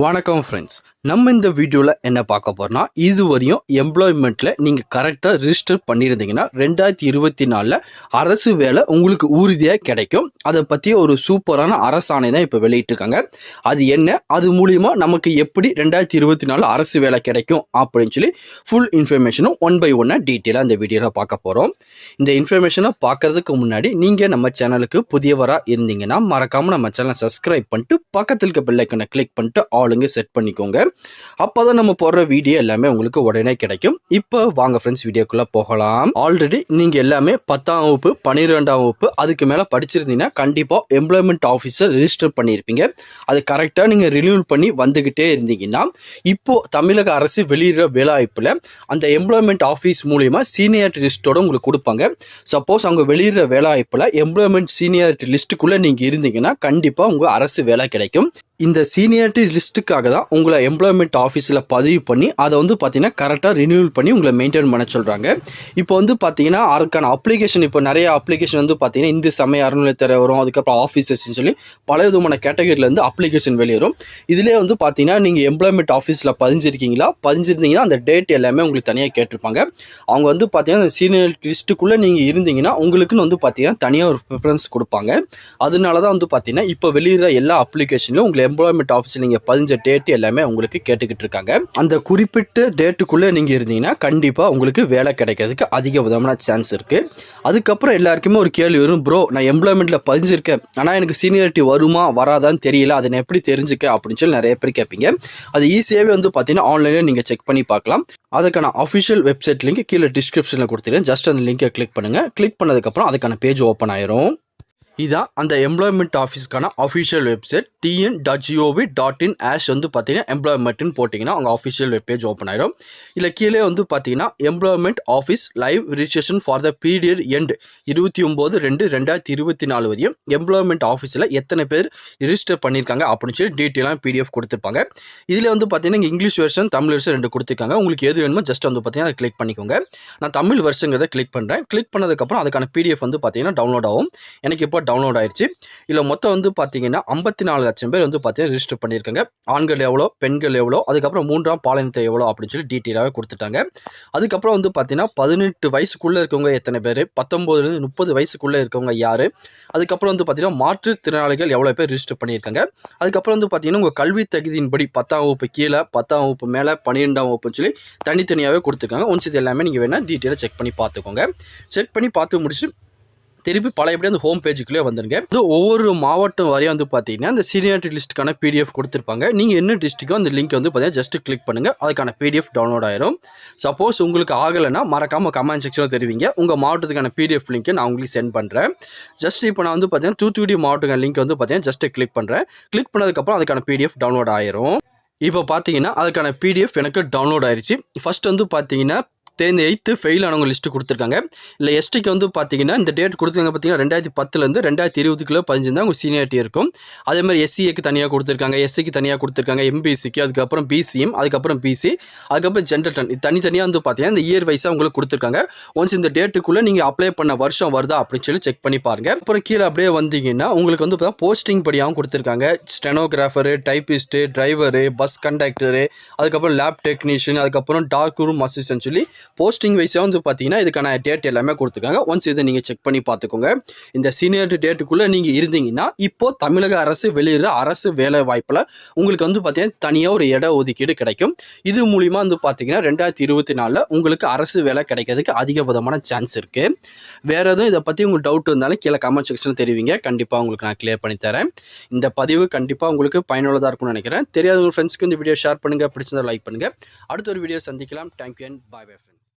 வணக்கம் ஃப்ரெண்ட்ஸ், நம்ம இந்த வீடியோவில் என்ன பார்க்க போகிறோம்னா, இதுவரையும் எம்ப்ளாய்மெண்ட்டில் நீங்கள் கரெக்டாக ரிஜிஸ்டர் பண்ணியிருந்தீங்கன்னா 2024 அரசு வேலை உங்களுக்கு உறுதியாக கிடைக்கும். அதை பற்றி ஒரு சூப்பரான அரசாணை தான் இப்போ வெளியிட்டிருக்காங்க. அது என்ன, அது மூலிமா நமக்கு எப்படி 2024 அரசு வேலை கிடைக்கும் அப்படின்னு சொல்லி ஃபுல் இன்ஃபர்மேஷனும் ஒன் பை ஒன்னாக டீட்டெயிலாக இந்த வீடியோவில் பார்க்க போகிறோம். இந்த இன்ஃபர்மேஷனை பார்க்கறதுக்கு முன்னாடி நீங்கள் நம்ம சேனலுக்கு புதியவராக இருந்தீங்கன்னா மறக்காமல் நம்ம சேனலை சப்ஸ்கிரைப் பண்ணிட்டு பக்கத்தில் இருக்க பெல் ஐக்கனை கிளிக் பண்ணிட்டு ஆளுங்க செட் பண்ணிக்கோங்க. அப்போதான் நம்ம போடுற வீடியோ எல்லாமே உங்களுக்கு உடனே கிடைக்கும். இப்போ வாங்க ஃப்ரெண்ட்ஸ், வீடியோக்குள்ள போகலாம். ஆல்ரெடி நீங்க எல்லாமே 10ஆம் வகுப்பு 12ஆம் வகுப்பு அதுக்கு மேல படிச்சிருந்தீங்கன்னா கண்டிப்பா எம்ப்ளாய்மெண்ட் ஆஃபீஸர் ரிஜிஸ்டர் பண்ணியிருப்பீங்க. அது கரெக்டாக நீங்க ரினியூல் பண்ணி வந்துகிட்டே இருந்தீங்கன்னா இப்போ தமிழக அரசு வெளியிடுற வேலைவாய்ப்புல அந்த எம்ப்ளாய்மெண்ட் ஆஃபீஸ் மூலியமா சீனியாரிட்டி லிஸ்ட்டோட உங்களுக்கு கொடுப்பாங்க. சப்போஸ் அவங்க வெளியிடுற வேலைவாய்ப்புல எம்ப்ளாய்மெண்ட் சீனியாரிட்டி லிஸ்ட்டுக்குள்ள நீங்க இருந்தீங்கன்னா கண்டிப்பா உங்க அரசு வேலை கிடைக்கும். இந்த சீனியாரிட்டி லிஸ்ட்டுக்காக தான் உங்களை எம்ப்ளாய்மெண்ட் ஆஃபீஸில் பதிவு பண்ணி அதை வந்து பார்த்தீங்கன்னா கரெக்டாக ரினியூவல் பண்ணி உங்களை மெயின்டைன் பண்ண சொல்கிறாங்க. இப்போ வந்து பார்த்தீங்கன்னா அதுக்கான அப்ளிகேஷன், இப்போ நிறைய அப்ளிகேஷன் வந்து பார்த்தீங்கன்னா இந்து சமய அறநிலையத்துறை வரும், அதுக்கப்புறம் ஆஃபீஸர்ஸ்ன்னு சொல்லி பல விதமான கேட்டகரியிலேருந்து அப்ளிகேஷன் வெளியேறும். இதிலே வந்து பார்த்தீங்கன்னா நீங்கள் எம்ப்ளாய்மெண்ட் ஆஃபீஸில் பதிஞ்சிருந்தீங்கன்னா அந்த டேட் எல்லாமே உங்களுக்கு தனியாக கேட்டிருப்பாங்க. அவங்க வந்து பார்த்தீங்கன்னா அந்த சீனியாரிட்டி லிஸ்ட்டுக்குள்ளே நீங்கள் இருந்தீங்கன்னா உங்களுக்குன்னு வந்து பார்த்தீங்கன்னா தனியாக ஒரு ப்ரிஃபரன்ஸ் கொடுப்பாங்க. அதனால தான் வந்து பார்த்தீங்கன்னா இப்போ வெளியிடுற எல்லா அப்ளிகேஷன்லையும் உங்களை எம்ப்ளாய்மெண்ட் ஆஃபீஸில் நீங்கள் பதிஞ்ச டேட் எல்லாமே உங்களுக்கு கேட்டுக்கிட்டு இருக்காங்க. அந்த குறிப்பிட்ட டேட்டுக்குள்ளே நீங்கள் இருந்தீங்கன்னா கண்டிப்பாக உங்களுக்கு வேலை கிடைக்கிறதுக்கு அதிக விதமான சான்ஸ் இருக்குது. அதுக்கப்புறம் எல்லாருக்குமே ஒரு கேள்வி வரும், ப்ரோ நான் எம்ப்ளாய்மெண்ட்டில் பதிஞ்சிருக்கேன் ஆனால் எனக்கு சீனியாரிட்டி வருமா வராதான்னு தெரியல, அதை நான் எப்படி தெரிஞ்சுக்க அப்படின்னு சொல்லி நிறைய பேர் கேட்பீங்க. அது ஈஸியாகவே வந்து பார்த்தீங்கன்னா ஆன்லைனில் நீங்கள் செக் பண்ணி பார்க்கலாம். அதுக்கான அஃபிஷியல் வெப்சைட் லிங்க் கீழே டிஸ்கிரிப்ஷனில் கொடுத்துருக்கேன். ஜஸ்ட் அந்த லிங்கை கிளிக் பண்ணுங்கள். கிளிக் பண்ணதுக்கப்புறம் அதுக்கான பேஜ் ஓப்பன் ஆயிரும். இதான் அந்த எம்ப்ளாய்மெண்ட் ஆஃபீஸ்க்கான அஃபிஷியல் வெப்சைட். tn.gov.in வந்து பார்த்தீங்கன்னா எம்ப்ளாய்மெண்ட்னு போட்டிங்கன்னா அவங்க அஃபிஷியல் வெப்பேஜ் ஓப்பன் ஆயிரும். இல்லை கீழே வந்து பார்த்தீங்கன்னா employment office live registration for the period end 29/2/2024 வரையும் எம்ப்ளாய்மெண்ட் ஆஃபீஸில் எத்தனை பேர் ரிஜிஸ்டர் பண்ணியிருக்காங்க அப்படின்னு சொல்லி டீட்டெயிலாக PDF கொடுத்துருப்பாங்க. இதில் வந்து பார்த்தீங்கன்னா இங்கிலீஷ் வெர்ஷன் தமிழ் வெர்ஷன் 2 கொடுத்துருக்காங்க. உங்களுக்கு எது வேணுமோ ஜஸ்ட் வந்து பார்த்தீங்கன்னா அதை கிளிக் பண்ணிக்கோங்க. நான் தமிழ் வெர்ஷங்கிறத கிளிக் பண்ணுறேன். கிளிக் பண்ணதுக்கப்புறம் அதுக்கான PDF வந்து பார்த்தீங்கன்னா டவுன்லோட் ஆகும். எனக்கு இப்போ டவுன்லோட் ஆயிடுச்சு. இதில் மொத்தம் வந்து பார்த்தீங்கன்னா 54 லட்சம் பேர் வந்து பார்த்தீங்கன்னா ரிஜிஸ்டர் பண்ணியிருக்காங்க. ஆண்கள் எவ்வளோ, பெண்கள் எவ்வளோ, அதுக்கப்புறம் 3ஆம் பாலினத்தை எவ்வளோ அப்படின்னு சொல்லி டீட்டெயிலாகவே கொடுத்துட்டாங்க. அதுக்கப்புறம் வந்து பார்த்தீங்கன்னா 18 வயசுக்குள்ளே இருக்கவங்க எத்தனை பேர், 19 to 30 வயசுக்குள்ளே இருக்கவங்க யார், அதுக்கப்புறம் வந்து பார்த்தீங்கன்னா மாற்றுத்திறனாளிகள் எவ்வளோ பேர் ரிஜிஸ்டர் பண்ணியிருக்காங்க. அதுக்கப்புறம் வந்து பார்த்தீங்கன்னா உங்கள் கல்வி தகுதியின்படி 10ஆம் வகுப்பு கீழே, 10ஆம் வகுப்பு மேலே, 12ஆம் வகுப்புன்னு சொல்லி தனித்தனியாகவே கொடுத்துருக்காங்க. ஒன்ஸ் இது எல்லாமே நீங்கள் வேணால் டீட்டெயிலாக செக் பண்ணி பார்த்துக்கோங்க. செக் பண்ணி பார்த்து முடிச்சு திருப்பி பழையபடி அந்த ஹோம் பேஜுக்குள்ளே வந்துருங்க. இது ஒவ்வொரு மாவட்டம் வரையும் வந்து பார்த்தீங்கன்னா அந்த சீனியாரிட்டி லிஸ்ட்டுக்கான PDF கொடுத்துருப்பாங்க. நீங்கள் என்ன டிஸ்ட்ரிக்கோ அந்த லிங்க் வந்து பார்த்தீங்கன்னா ஜஸ்ட் கிளிக் பண்ணுங்கள், அதுக்கான PDF டவுன்லோட் ஆயிரும். சப்போஸ் உங்களுக்கு ஆகலைன்னா மறக்காமல் கமெண்ட் செக்ஷனில் தெரிவிங்க. உங்கள் மாவட்டத்துக்கான PDF லிங்க்கை நான் உங்களுக்கு சென்ட் பண்ணுறேன். ஜஸ்ட் இப்போ நான் வந்து பார்த்தீங்கன்னா தூத்துக்குடி மாவட்டத்துக்கான லிங்க் வந்து பார்த்தீங்கன்னா ஜஸ்ட் கிளிக் பண்ணுறேன். கிளிக் பண்ணதுக்கப்புறம் அதுக்கான PDF டவுன்லோட் ஆயிரும். இப்போ பார்த்தீங்கன்னா அதுக்கான PDF எனக்கு டவுன்லோட் ஆயிடுச்சு. ஃபர்ஸ்ட் வந்து பார்த்தீங்கன்னா 8th ஃபெயில் ஆனவங்க லிஸ்ட்டு கொடுத்துருக்காங்க. இல்லை எஸ்டிக்கு வந்து பார்த்தீங்கன்னா இந்த டேட் கொடுத்துருக்காங்க பார்த்தீங்கன்னா 2010 2020 பதிஞ்சிருந்தா உங்கள் சீனியாரிட்டி இருக்கும். அதே மாதிரி SCAக்கு தனியாக கொடுத்துருக்காங்க, SCக்கு தனியாக கொடுத்துருக்காங்க, MBCக்கு, அதுக்கப்புறம் BCM, அதுக்கப்புறம் BC, அதுக்கப்புறம் ஜென்ரல் இது தனித்தனியாக வந்து பார்த்தீங்கன்னா இந்த இயர் வைஸாக உங்களுக்கு கொடுத்துருக்காங்க. ஒன்ஸ் இந்த டேட்டுக்குள்ளே நீங்கள் அப்ளை பண்ண வருஷம் வருதா அப்படின்னு சொல்லி செக் பண்ணி பாருங்கள். அப்புறம் கீழே அப்படியே வந்தீங்கன்னா உங்களுக்கு வந்து போஸ்டிங் படியாகவும் கொடுத்துருக்காங்க. ஸ்டெனோகிராஃபரு, டைப்பிஸ்ட்டு, டிரைவரு, பஸ் கண்டக்டரு, அதுக்கப்புறம் லேப் டெக்னீஷியன், அதுக்கப்புறம் டார்க் ரூம் அசிஸ்டன்ட் சொல்லி போஸ்டிங் வைஸாக வந்து பார்த்தீங்கன்னா இதுக்கான டேட் எல்லாமே கொடுத்துருக்காங்க. ஒன்ஸ் இதை நீங்கள் செக் பண்ணி பார்த்துக்கோங்க. இந்த சீனியாரிட்டி டேட்டுக்குள்ளே நீங்கள் இருந்தீங்கன்னா இப்போது தமிழக அரசு வெளியிடுற அரசு வேலை வாய்ப்பில் உங்களுக்கு வந்து பார்த்தீங்கன்னா தனியாக ஒரு இட ஒதுக்கீடு கிடைக்கும். இது மூலிமா வந்து பார்த்தீங்கன்னா 2024 உங்களுக்கு அரசு வேலை கிடைக்கிறதுக்கு அதிக விதமான சான்ஸ் இருக்குது. வேறு எதுவும் இதை பற்றி உங்களுக்கு டவுட் இருந்தாலும் கீழே கமெண்ட் செக்ஷனில் தெரிவிங்க. கண்டிப்பாக உங்களுக்கு நான் கிளியர் பண்ணி தரேன். இந்த பதிவு கண்டிப்பாக உங்களுக்கு பயனுள்ளதாக இருக்கும்னு நினைக்கிறேன். தெரியாத உங்கள் ஃப்ரெண்ட்ஸ்க்கு இந்த வீடியோ ஷேர் பண்ணுங்கள், பிடிச்சிருந்தா லைக் பண்ணுங்கள். அடுத்த ஒரு வீடியோ சந்திக்கலாம். Thank you and bye bye.